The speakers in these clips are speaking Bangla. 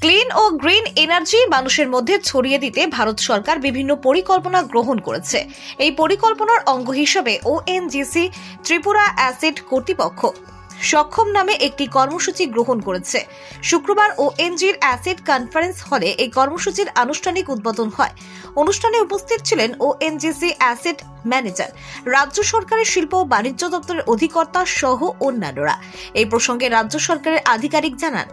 ক্লিন ও গ্রিন এনার্জি মানুষের মধ্যে ছড়িয়ে দিতে ভারত সরকার বিভিন্ন পরিকল্পনা গ্রহণ করেছে। এই পরিকল্পনার অঙ্গ হিসেবে ওএনজিসি ত্রিপুরা অ্যাসেট কর্তৃপক্ষ সক্ষম নামে একটি কর্মসূচি গ্রহণ করেছে। শুক্রবার ওএনজির অ্যাসেট কনফারেন্স হলে এই কর্মসূচির আনুষ্ঠানিক উদ্বোধন হয়। অনুষ্ঠানে উপস্থিত ছিলেন ওএনজিসি অ্যাসেট ম্যানেজার, রাজ্য সরকারের শিল্প ও বাণিজ্য দপ্তরের অধিকর্তা সহ অন্যান্যরা। এই প্রসঙ্গে রাজ্য সরকারের আধিকারিক জানান,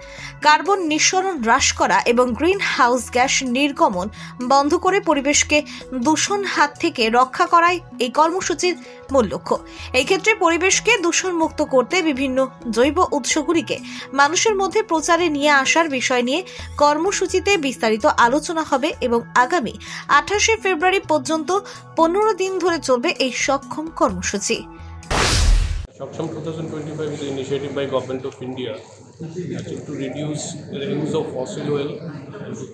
কার্বন নিঃসরণ হ্রাস করা এবং গ্রিন হাউস গ্যাস নির্গমন বন্ধ করে পরিবেশকে দূষণ হাত থেকে রক্ষা করাই এই কর্মসূচির মূল লক্ষ্য। এই ক্ষেত্রে পরিবেশকে দূষণ মুক্ত করতে বিভিন্ন জৈব উৎসগুলিকে মানুষের মধ্যে প্রচারে নিয়ে আসার বিষয় নিয়ে কর্মসূচিতে বিস্তারিত আলোচনা হবে এবং আগামী 28 ফেব্রুয়ারি পর্যন্ত 15 দিন ধরে চলবে এই সক্ষম কর্মসূচি। Saksham 2025 is an initiative by Government of India to reduce the use of fossil oil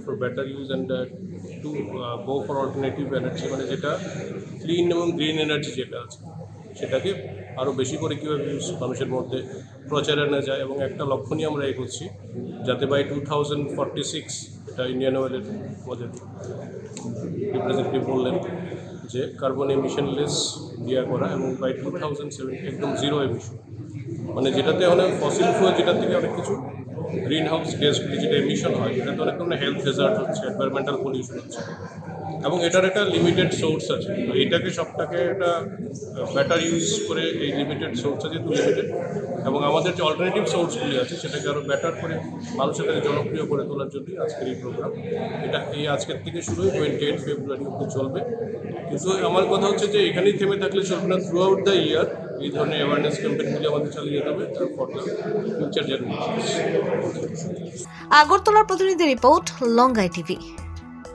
for better use and to go for alternative energy, মানে যেটা ক্লিন এবং গ্রিন এনার্জি যেটা আছে সেটাকে আরও বেশি করে কীভাবে মানুষের মধ্যে প্রচার আনা যায়, এবং একটা লক্ষ্য নিয়ে আমরা এগোচ্ছি যাতে বাই 2046 এটা ইন্ডিয়ান অয়েলের আমাদের রিপ্রেজেন্টেটিভ বললেন যে কার্বন এমিশনলেস ইন্ডিয়া করা, এবং বাই 2070 একদম জিরো এমিশন, মানে যেটাতে অনেক ফসিল ফুয়েল যেটার থেকে অনেক কিছু গ্রিন হাউস গ্যাসগুলি যেটা এমিশন হয় এটাতে অনেক ধরনের হেলথ হ্যাজার্ড হচ্ছে, এনভায়রনমেন্টাল পলিউশন হচ্ছে, এবং এটার একটা লিমিটেড সোর্স আছে। তো এইটাকে সবটাকে একটা বেটার ইউজ করে এই লিমিটেড সোর্স আছে যেহেতু লিমিটেড, এবং আমাদের যে অল্টারনেটিভ সোর্সগুলি আছে সেটাকে আরও বেটার করে মানুষের কাছে জনপ্রিয় করে তোলার জন্যই আজকের এই প্রোগ্রাম। এটা এই আজকের থেকে শুরু 28 ফেব্রুয়ারি অবধি চলবে। কিন্তু আমার কথা হচ্ছে যে এখানেই থেমে থাকলে চলবে না, থ্রু আউট দ্য ইয়ার এই ধরনের অ্যাওয়ারনেস ক্যাম্পেইনগুলি আমাদের চালিয়ে যেতে হবে ফর দ্য ফিউচার জেনারেশন। আগরতলার প্রতিনিধি রিপোর্ট, লঙ্গাই টিভি।